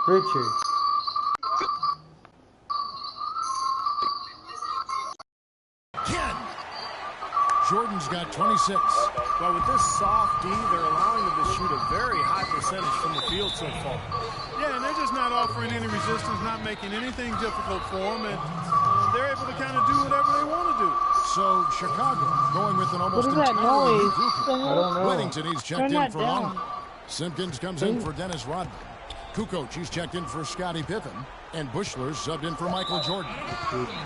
Richard. Ken. Jordan's got 26. Well, with this soft D, they're allowing him to shoot a very high percentage from the field so far. Yeah, and they're just not offering any resistance, not making anything difficult for them, and they're able to kind of do whatever they want to do. So Chicago going with an almost What is that noise? I don't know. Whittington, he's checked in for down. one. Simpkins comes in for Dennis Rodman. Kukoc, he's checked in for Scottie Pippen. And Bushler's subbed in for Michael Jordan.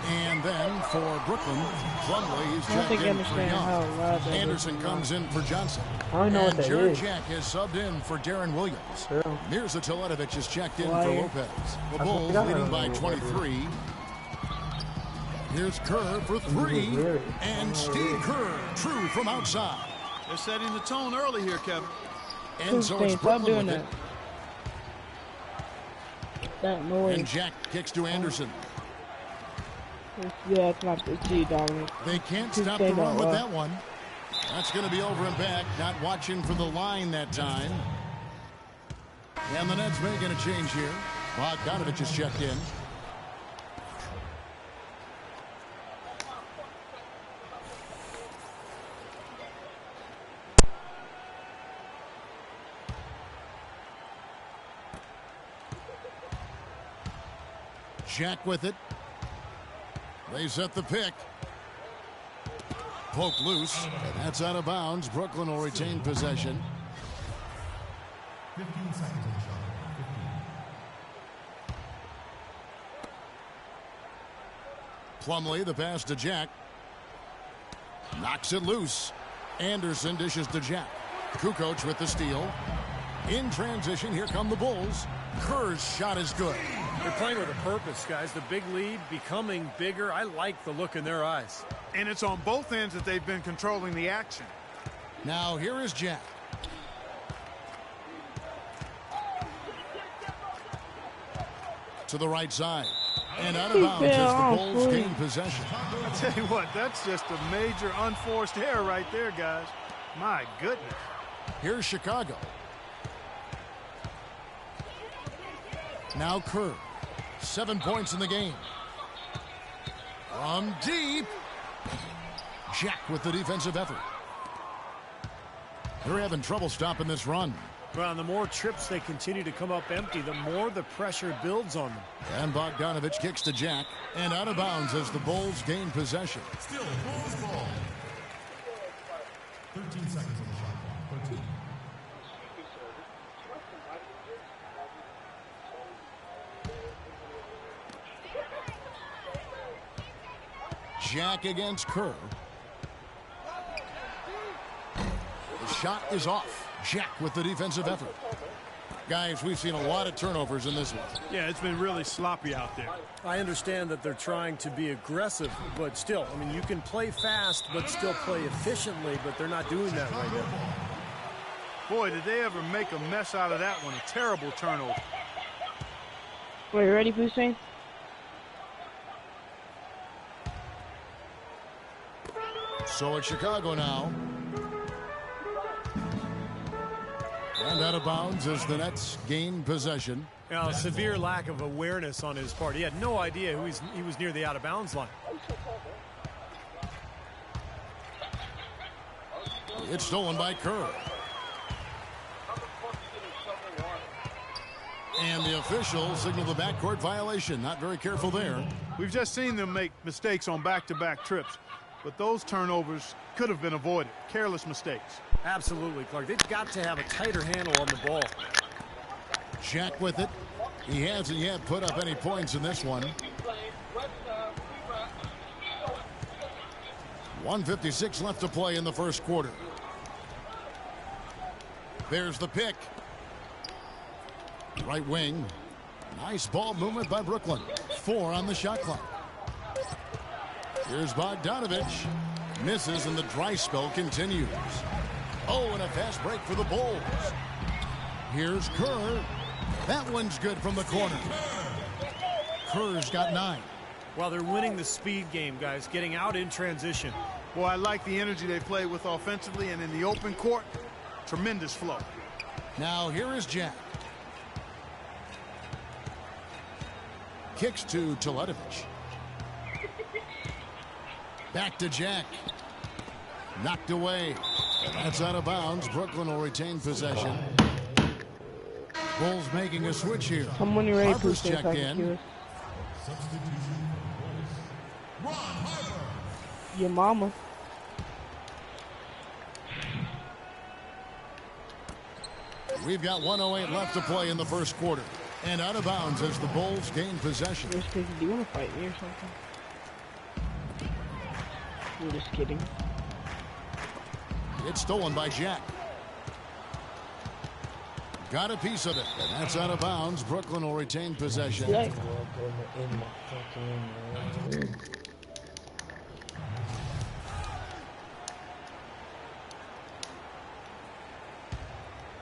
And then for Brooklyn, Plumlee, he's checked in for Young. Anderson comes in for Johnson. I don't know what that Jared is. Jack is subbed in for Darren Williams. True. Mirza Teletovic is checked in for Lopez. The Bulls leading by 23. Here's Kerr for three. And Steve Kerr, true from outside. They're setting the tone early here, Kevin. And so it's Brooklyn with it. That noise. And Jack kicks to Anderson. Yeah, it's not the G, Dominic. They can't stop the run with that one. That's going to be over and back. Not watching for the line that time. And the Nets making a change here. Bogdanovich is checked in. Jack with it. They set the pick. Poke loose. That's out of bounds. Brooklyn will retain possession. 15 seconds on the shot. 15. Plumlee, the pass to Jack. Knocks it loose. Anderson dishes to Jack. Kukoc with the steal. In transition, here come the Bulls. Kerr's shot is good. They're playing with a purpose, guys. The big lead becoming bigger. I like the look in their eyes. And it's on both ends that they've been controlling the action. Now here is Jack. To the right side. And out of bounds as the Bulls gain possession. I tell you what, that's just a major unforced error right there, guys. My goodness. Here's Chicago. Now Kerr. 7 points in the game. From deep. Jack with the defensive effort. They're having trouble stopping this run. Well, the more trips they continue to come up empty, the more the pressure builds on them. And Bogdanovich kicks to Jack. And out of bounds as the Bulls gain possession. Still Bulls ball. 13 seconds on the shot clock. 13. Jack against Kerr. The shot is off. Jack with the defensive effort. Guys, we've seen a lot of turnovers in this one. Yeah, it's been really sloppy out there. I understand that they're trying to be aggressive, but still, I mean, you can play fast but still play efficiently, but they're not doing that right now. Boy, did they ever make a mess out of that one. A terrible turnover. Wait, you ready, Hussein? So it's Chicago now. And out of bounds as the Nets gain possession. Now, a severe lack of awareness on his part. He had no idea he was near the out-of-bounds line. It's stolen by Kerr. And the official signaled the backcourt violation. Not very careful there. We've just seen them make mistakes on back-to-back trips, but those turnovers could have been avoided. Careless mistakes. Absolutely, Clark. They've got to have a tighter handle on the ball. Jack with it. He hasn't yet put up any points in this one. 1:56 left to play in the first quarter. There's the pick. Right wing. Nice ball movement by Brooklyn. 4 on the shot clock. Here's Bogdanovich. Misses and the dry spell continues. Oh, and a fast break for the Bulls. Here's Kerr. That one's good from the corner. Kerr's got 9. Well, they're winning the speed game, guys, getting out in transition. Boy, I like the energy they play with offensively, and in the open court, tremendous flow. Now here is Jack. Kicks to Toledovich. Back to Jack. Knocked away. And that's out of bounds. Brooklyn will retain possession. Bulls making a switch here. I'm when you're ready, Harper's Pooh checked in. Substitution. Ron Harper. Your mama. We've got 1:08 left to play in the first quarter. And out of bounds as the Bulls gain possession. Just because you want to fight me or something. I'm just kidding. It's stolen by Jack. Got a piece of it. And that's out of bounds. Brooklyn will retain possession. Yeah.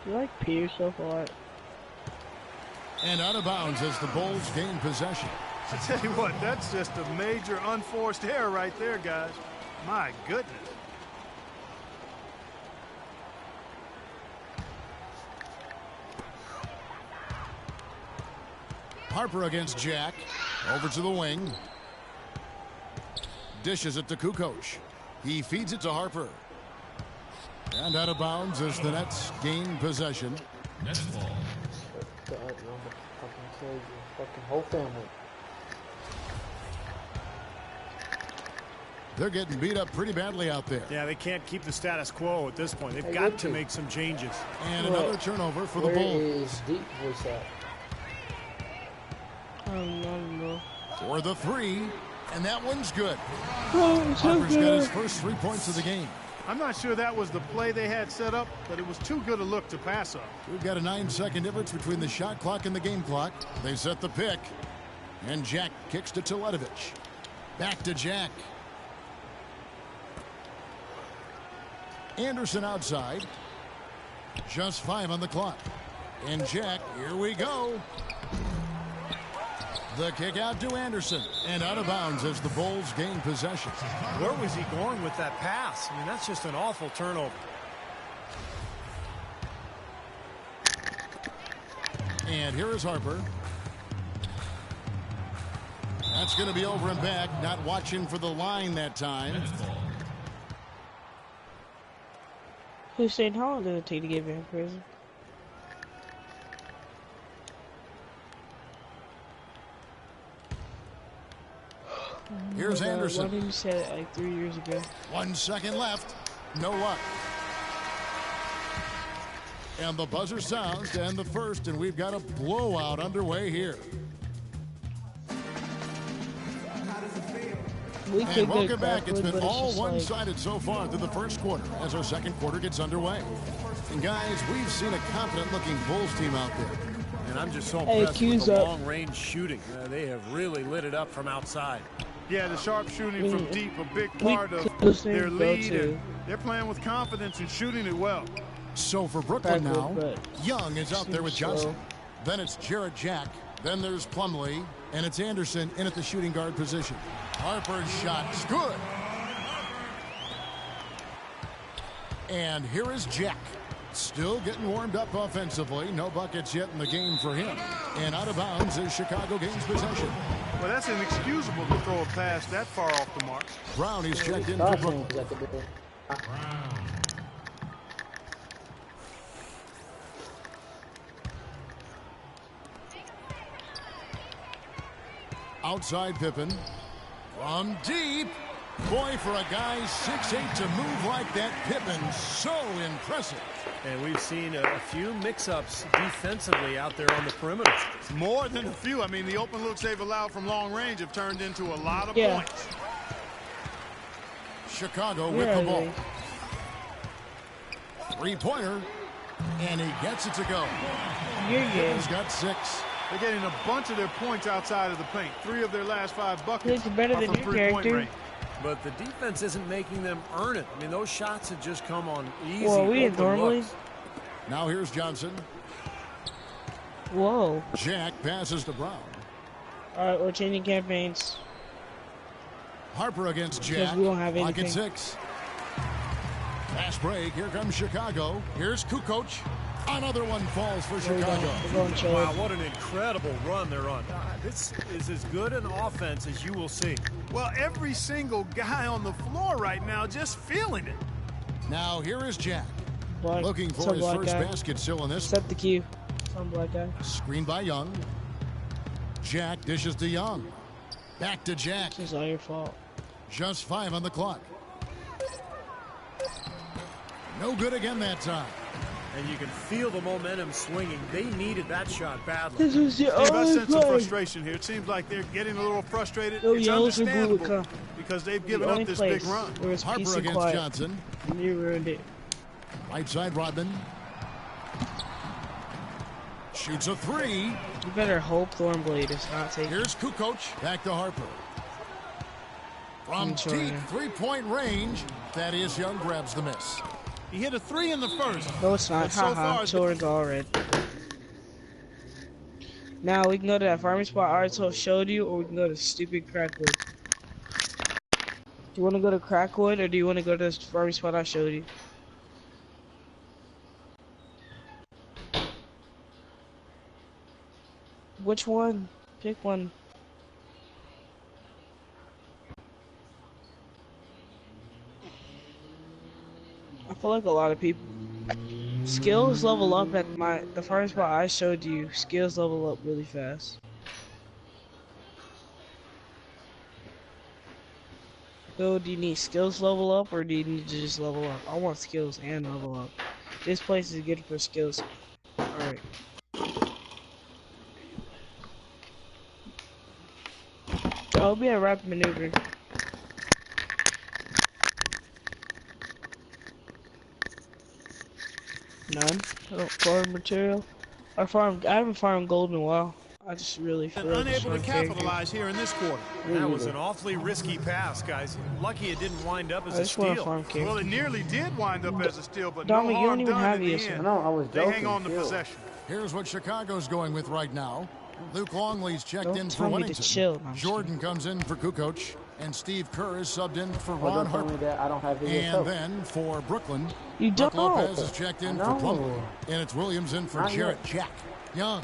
You like pee yourself a lot? And out of bounds as the Bulls gain possession. I tell you what, that's just a major unforced error right there, guys. My goodness. Harper against Jack. Over to the wing. Dishes it to Kukoc. He feeds it to Harper. And out of bounds as the Nets gain possession. Nets ball. Fucking whole family. They're getting beat up pretty badly out there. Yeah, they can't keep the status quo at this point. They've got to make some changes. And another turnover for the Bulls. Is deep voice at? No. For the three. And that one's good. Oh, it's so Harper's got his good. first 3 points of the game. I'm not sure that was the play they had set up, but it was too good a look to pass up. We've got a 9-second difference between the shot clock and the game clock. They set the pick. And Jack kicks to Toledovich. Back to Jack. Anderson outside. Just 5 on the clock. And Jack, here we go. The kick out to Anderson. And out of bounds as the Bulls gain possession. Where was he going with that pass? I mean, that's just an awful turnover. And here is Harper. That's going to be over and back. Not watching for the line that time. Nets ball. Hussein, how long did it take to get back in prison? Here's Why Anderson. didn't you say it like 3 years ago? 1 second left. No luck. And the buzzer sounds to end the first, and we've got a blowout underway here. We And could welcome get back. It's Crackwood, been but all just like- one-sided so far through the first quarter as our second quarter gets underway. And guys, we've seen a confident-looking Bulls team out there. And I'm just so Hey, impressed with Q's the up. long-range shooting. They have really lit it up from outside. Yeah, the sharp shooting from deep, a big We part of could listen their to lead. go to. And they're playing with confidence and shooting it well. So for Brooklyn now, Crackwood, Young is out there with seems Johnson. slow. Then it's Jarrett Jack. Then there's Plumlee. And it's Anderson in at the shooting guard position. Harper's shot's good. And here is Jack. Still getting warmed up offensively. No buckets yet in the game for him. And out of bounds as Chicago gains possession. Well, that's inexcusable to throw a pass that far off the mark. Brown is checked in for Brooklyn. Is at the door. Outside Pippen. From deep. Boy, for a guy 6'8" to move like that, Pippen, so impressive. And we've seen a few mix-ups defensively out there on the perimeter. More than a few. I mean, the open looks they've allowed from long range have turned into a lot of Yeah. points. Chicago Where with the are ball. they? Three-pointer. And he gets it to go. You're He's got 6. They're getting a bunch of their points outside of the paint. 3 of their last 5 buckets He's better are than from your three-point character. range. But the defense isn't making them earn it. I mean, those shots have just come on easy. Well, we didn't open normally. looks. Now here's Johnson. Whoa. Jack passes to Brown. All right, we're changing campaigns. Harper against Because Jack. we don't have Clock at anything. 6. Fast break. Here comes Chicago. Here's Kukoc. Another one falls for We're Chicago. going chill. Wow, what an incredible run they're on. This is as good an offense as you will see. Well, every single guy on the floor right now just feeling it. Now here is Jack. Black, Looking for some his black first guy. basket still in this. Set the cue. Some black guy. Screen by Young. Jack dishes to Young. Back to Jack. This is all your fault. Just 5 on the clock. No good again that time. And you can feel the momentum swinging. They needed that shot badly. This is your Steve, I only sense some play. frustration here. It seems like they're getting a little frustrated. No It's yells or boo would understandable come. because they've The given only up this place big run. where it's peace Harper and against quiet. Johnson. And you ruined it. Right side Rodman. Shoots a 3. You better hope Thornblade is not taking. Here's Kukoc. Back to Harper. From I'm sorry. deep three-point range, Thaddeus Young grabs the miss. He hit a 3 in the first. No, it's not. But so Haha. far, Children's all red. Now we can go to that farming spot Arto showed you, or we can go to stupid Crackwood. Do you want to go to Crackwood, or do you want to go to this farming spot I showed you? Which one? Pick one. I feel like a lot of people. Skills level up at the farming spot I showed you. Skills level up really fast. So do you need skills level up, or do you need to just level up? I want skills and level up. This place is good for skills. Alright. I'll be a rapid maneuver. None. I don't farm material. I haven't farmed gold in a while. I just really feel And unable to capitalize here in this quarter. That was an awfully risky pass, guys. Lucky it didn't wind up as I a just want to steal. farm Well, character. it nearly did wind up as a steal, but Dominic, no you harm don't even done have in the ESL. end. No, I was They joking. hang on to Chill. possession. Here's what Chicago's going with right now. Luke Longley's checked Don't in for tell me to Winnington. chill. No, I'm just Jordan comes in for Kukoc. And Steve Kerr is subbed in for Well, Ron don't tell me Harper. that I don't have And ESL. then for Brooklyn, You Brook don't. Lopez is checked in for No. Plumlee. And it's Williams in for Not Jarrett yet. Jack. Young.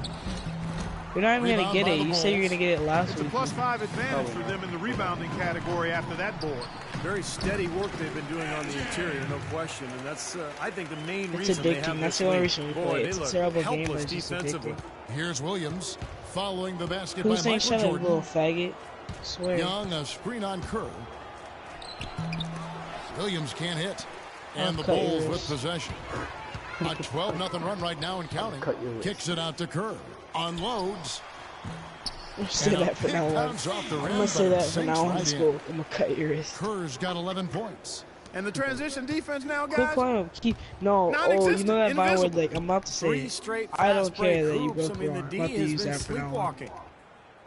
You're not even Rebound gonna get by it. the You said you're Bulls. gonna get it last It's a week. +5 advantage for them in the rebounding category after that board. Very steady work they've been doing on the interior, no question. And that's, I think, the main It's reason they addicting. have That's this the only lead. reason we Boy, play. they It's a look terrible game, but helpless it's just defensively. addicting. Here's Williams following the basket Who's by saying Michael shut up, little Jordan. faggot? I swear. Young, a screen on Kerr. Williams can't hit. And I'll the cut your Bulls with wrist. possession. A 12-0 run right now and counting. Cut your wrist. Kicks it out to Kerr. Unloads. I'm say And a that for pick now on. bounce off the I'm rim, gonna say but that for sinks now on right in in. school. I'm gonna cut your wrist. Kerr's got 11 points. And the transition defense now, Quit guys. playing. No. Oh, you Non-existent, know that Vine word? invisible. Like I'm about to say Three it. straight I don't fast care break that you hoops. broke I mean, your the arm. D I'm about to has use been that for now on. sleepwalking.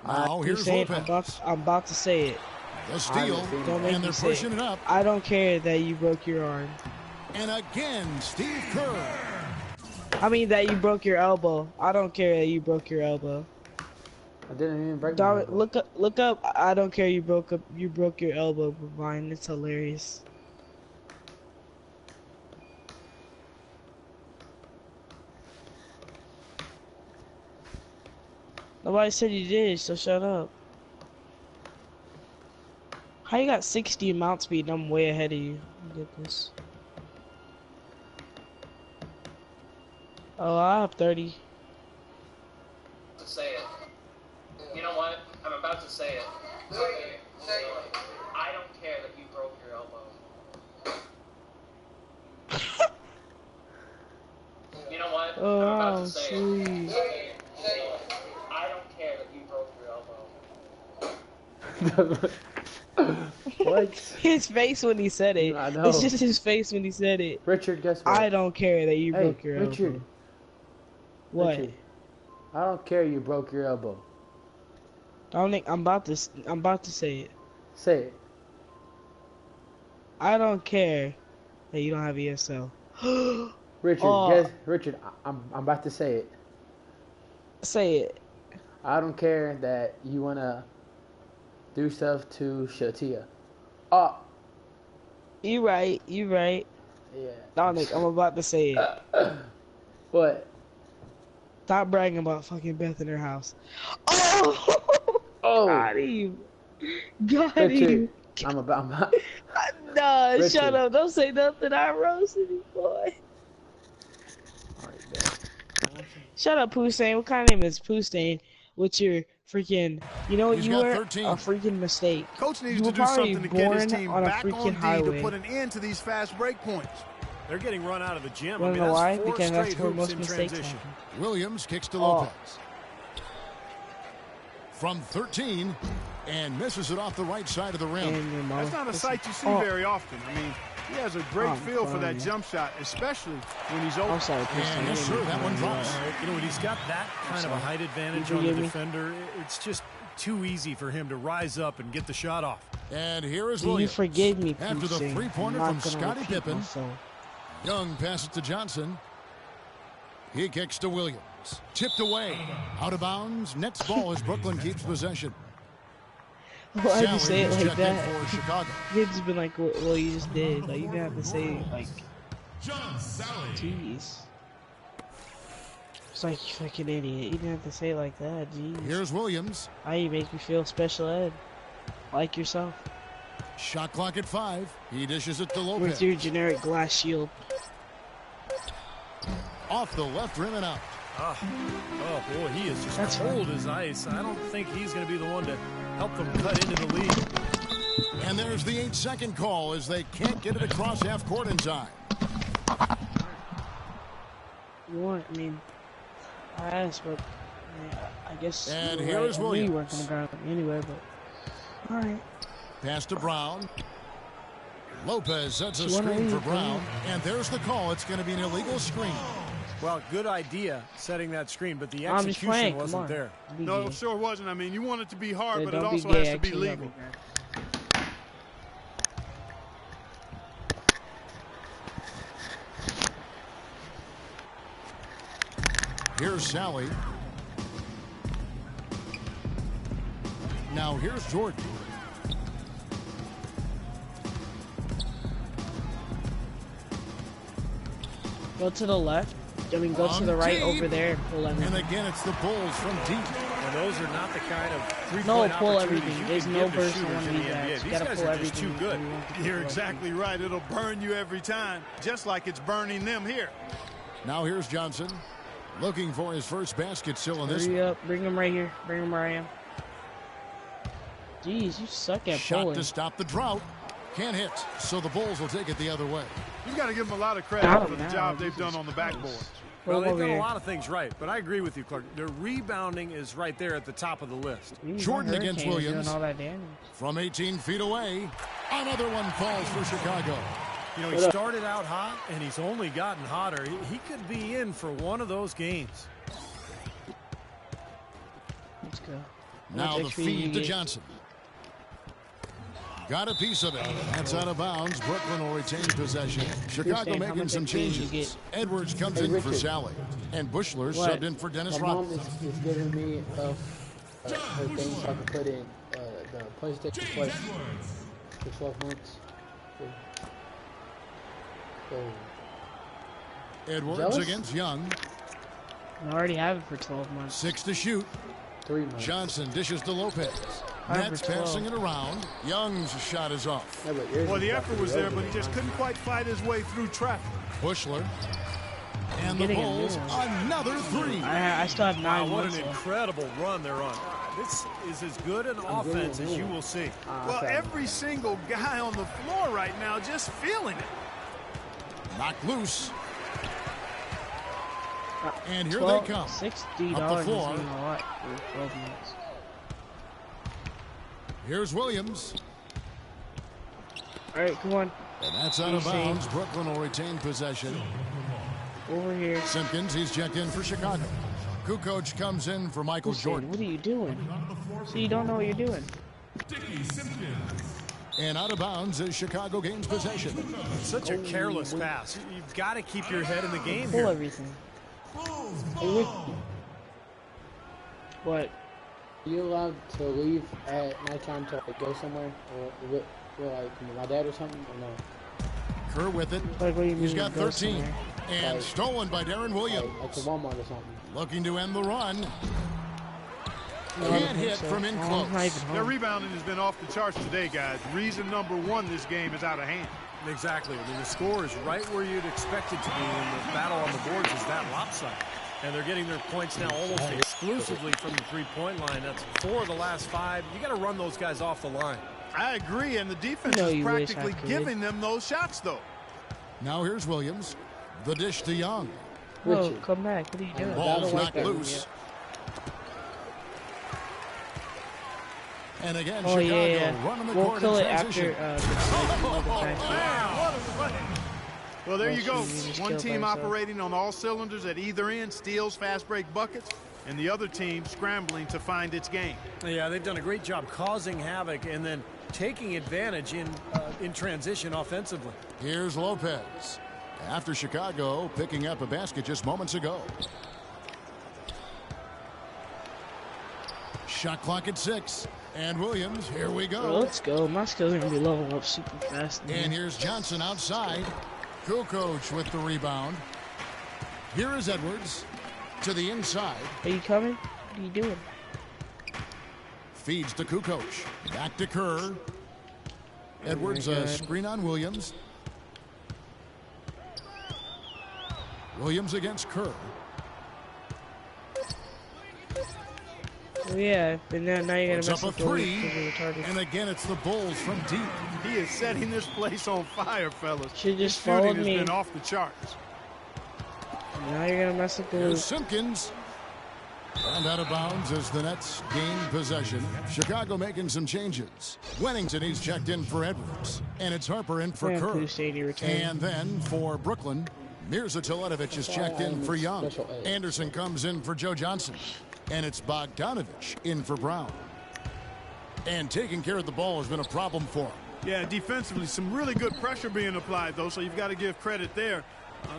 Now You're here's saying Lopez. I'm about to say it. The steal. Don't make And me they're say pushing it. it up. I don't care that you broke your arm. And again, Steve Kerr. I mean that you broke your elbow. I don't care that you broke your elbow. I didn't even break my Darwin, elbow. look up. I don't care you broke your elbow, but Vine. It's hilarious. Nobody said you did, so shut up. How you got 60 mount speed and I'm way ahead of you? Get this. Oh, I have 30. To say it. You know what? I'm about to say it. I don't care that you broke your elbow. You know what? Oh, I'm about wow, to say sweet. it. I don't care that you broke your elbow. What? His face when he said it. I know. It's just his face when he said it. Richard, guess what? I don't care that you Hey, broke your Richard. elbow. What? Richard, I don't care you broke your elbow. Dominic, I'm about to say it. Say it. I don't care that you don't have ESL. Richard, Oh. Richard, I'm about to say it. Say it. I don't care that you wanna do stuff to Shatia. Oh, You right. yeah. Dominic, I'm about to say it. What? Stop bragging about fucking Beth in her house. Oh! Oh! Got him. Got Richard. him. I'm about. Nah, Richard. shut up. Don't say nothing. I roasted you, boy. Alright, man. Shut up, Poussin. What kind of name is Poussin? What's your freaking... You know what He's you got were? 13. A freaking mistake. Coach needs You to were do probably something to get his born team on a back freaking on D highway. to put an end to these fast break points. They're getting run out of the gym. Wanna I mean, know why? that's 4 Because that's straight where hoops most in mistakes transition. happen. Williams kicks to Oh. Lopez. From 13, and misses it off the right side of the rim. And your mother- That's not a sight you see Oh. very often. I mean, he has a great Oh, feel for that fine. jump shot, especially when he's open. I'm sorry, Poussin. And yes, sir, that one drops. You know, when he's got that kind of a height advantage You on the forgive me? defender, it's just too easy for him to rise up and get the shot off. And here is Do you Williams. forgive me, After the Poussin? three-pointer I'm from not gonna Scottie repeat Pippen. myself. Young passes to Johnson. He kicks to Williams. Tipped away. Out of bounds. Nets ball as Brooklyn keeps possession. Why'd you say it Sally like checked in that? for Chicago. You just been like, well, you just did. Like, you didn't have to say, like, John Sally. jeez. It's like, you fucking idiot. You didn't have to say it like that, jeez. Here's Williams. Now you make me feel special ed. Like yourself. Shot clock at 5. He dishes it to With Lopez. your generic glass shield. Off the left rim and out. Oh, boy, he is just That's cold as ice. I don't think he's going to be the one to help them cut into the lead. And there's the 8-second call as they can't get it across half court in time. You want, I mean, I asked, but I guess. And you're here right. is I knew you weren't Williams. gonna grab me anyway, but. Alright. Pass to Brown. Lopez sets a You wanna screen for leave, Brown. And there's the call. It's going to be an illegal screen. Well, good idea setting that screen, but the I'm just execution playing. Come wasn't on. there. Be No, gay. it sure wasn't. I mean, you want it to be hard, Yeah, but it don't be also gay, has to be actually, legal. that'd be Here's Sally. Now here's Jordan. Go to the left. I mean, go to the right deep. over there and pull And everything. again, it's the Bulls from deep. And those are not the kind of No, three-point pull opportunities everything. you There's can no give to burst shooters on in these the guys. NBA. You These gotta guys pull are just everything. too good. You're exactly right. It'll burn you every time, just like it's burning them here. Now here's Johnson. Looking for his first basket still in this Hurry one. up. Bring him right here. Bring him where I am. Jeez, you suck at Shot pulling. to stop the drought. Can't hit. So the Bulls will take it the other way. You've got to give them a lot of credit Got for him the now. job they've Jesus done on the backboard. Pull Well, him they've over done a here. lot of things right, but I agree with you, Clark. Their rebounding is right there at the top of the list. Jeez, Jordan that against Hurricane's Williams. Doing all that damage. From 18 feet away. Another one falls for Chicago. You know, he started out hot, and he's only gotten hotter. He could be in for one of those games. Let's go. Now the Next feed you feed to get. Johnson. Got a piece of it. That's out of bounds. Brooklyn will retain possession. Chicago saying how making much some XP you changes. get. Edwards comes Hey, in for Richard. Sally. And Bushler What? subbed in for Dennis My mom Rodman. is giving me her thing so I can put in the PlayStation Plus for 12 months. So, Edwards Jealous? against Young. I already have it for 12 months. 6 to shoot. 3 months. Johnson dishes to Lopez. Five Nets for 12. passing it around. Young's shot is off. Yeah, but yours Well, is the about effort to was be there, over but he with, just huh? couldn't quite fight his way through traffic. Bushler. And the Getting a Bulls, new one. another three. I still have 9 Wow, what months an left. incredible run they're on. This is as good an offense as you will see. Well, okay. every single guy on the floor right now just feeling it. Knocked loose. And here 12 they come. $60 Up the isn't floor. even a lot for 12 months. Here's Williams. Alright, come on. And that's out of bounds. Brooklyn will retain possession. Over here. Simpkins, he's checked in for Chicago. Kukoc comes in for Michael Hussein, Jordan. what are you doing? So you don't know what you're doing. Dickie Simpkins. And out of bounds as Chicago gains possession. Such a careless pass. You've got to keep your head in the game Pull here. everything. Bulls Hey, Rick, ball. What? are you allowed to leave at nighttime to like, go somewhere? Or with like my dad or something? Or no? Kerr with it. Like, what do you He's mean, got go 13. somewhere? And Like- stolen by Darren Williams. Like to Walmart or something. Looking to end the run. No, I don't Can't think hit so. from in Oh, close. I'm not even Their home. rebounding has been off the charts today, guys. Reason number one, this game is out of hand. Exactly. I mean, the score is right where you'd expect it to be when the battle on the boards is that lopsided. And they're getting their points now almost exclusively from the three-point line. That's 4 of the last 5. You got to run those guys off the line. I agree, and the defense You know is you wish I practically could. giving them those shots, though. Now here's Williams. The dish to Young. Bro, Richard. come back. What are you doing? Ball's don't like knocked that. loose. And again, Oh, Chicago yeah. running the We'll court kill in it transition. after the Wow, what a play. Well, there you go. Well, she just One killed team herself. operating on all cylinders at either end, steals, fast break buckets, and the other team scrambling to find its game. Yeah, they've done a great job causing havoc and then taking advantage in transition offensively. Here's Lopez. After Chicago picking up a basket just moments ago. Shot clock at 6. And Williams, here we Bro, go. let's go. My skills are going to be leveling up super fast. And here's Johnson outside. Kukoc with the rebound. Here is Edwards to the inside. Are you coming? What are you doing? Feeds to Kukoc. Back to Kerr. Edwards a God. screen on Williams. Williams against Kerr. Oh, yeah, and now you're going Puts to up mess a up the lead 3. because you're retarded. And again, it's the Bulls from deep. He is setting this place on fire, fellas. Should've His just shooting followed has me. been off the charts. Now you're going to mess up the Here's lead. Simpkins. And out of bounds as the Nets gain possession. Chicago making some changes. Wennington, he's checked in for Edwards. And it's Harper in for Yeah, Kerr. Pustady returned. And then for Brooklyn, Mirza Teletovic is checked in for Young. Special ed. Anderson comes in for Joe Johnson. And it's Bogdanovich in for Brown. And taking care of the ball has been a problem for him. Yeah, defensively, some really good pressure being applied, though, so you've got to give credit there.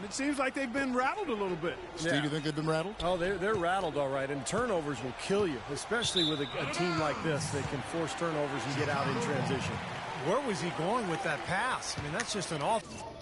It seems like they've been rattled a little bit. Steve, you think they've been rattled? Oh, they're rattled all right, and turnovers will kill you, especially with a team like this that can force turnovers and get out in transition. Where was he going with that pass? I mean, that's just an awful.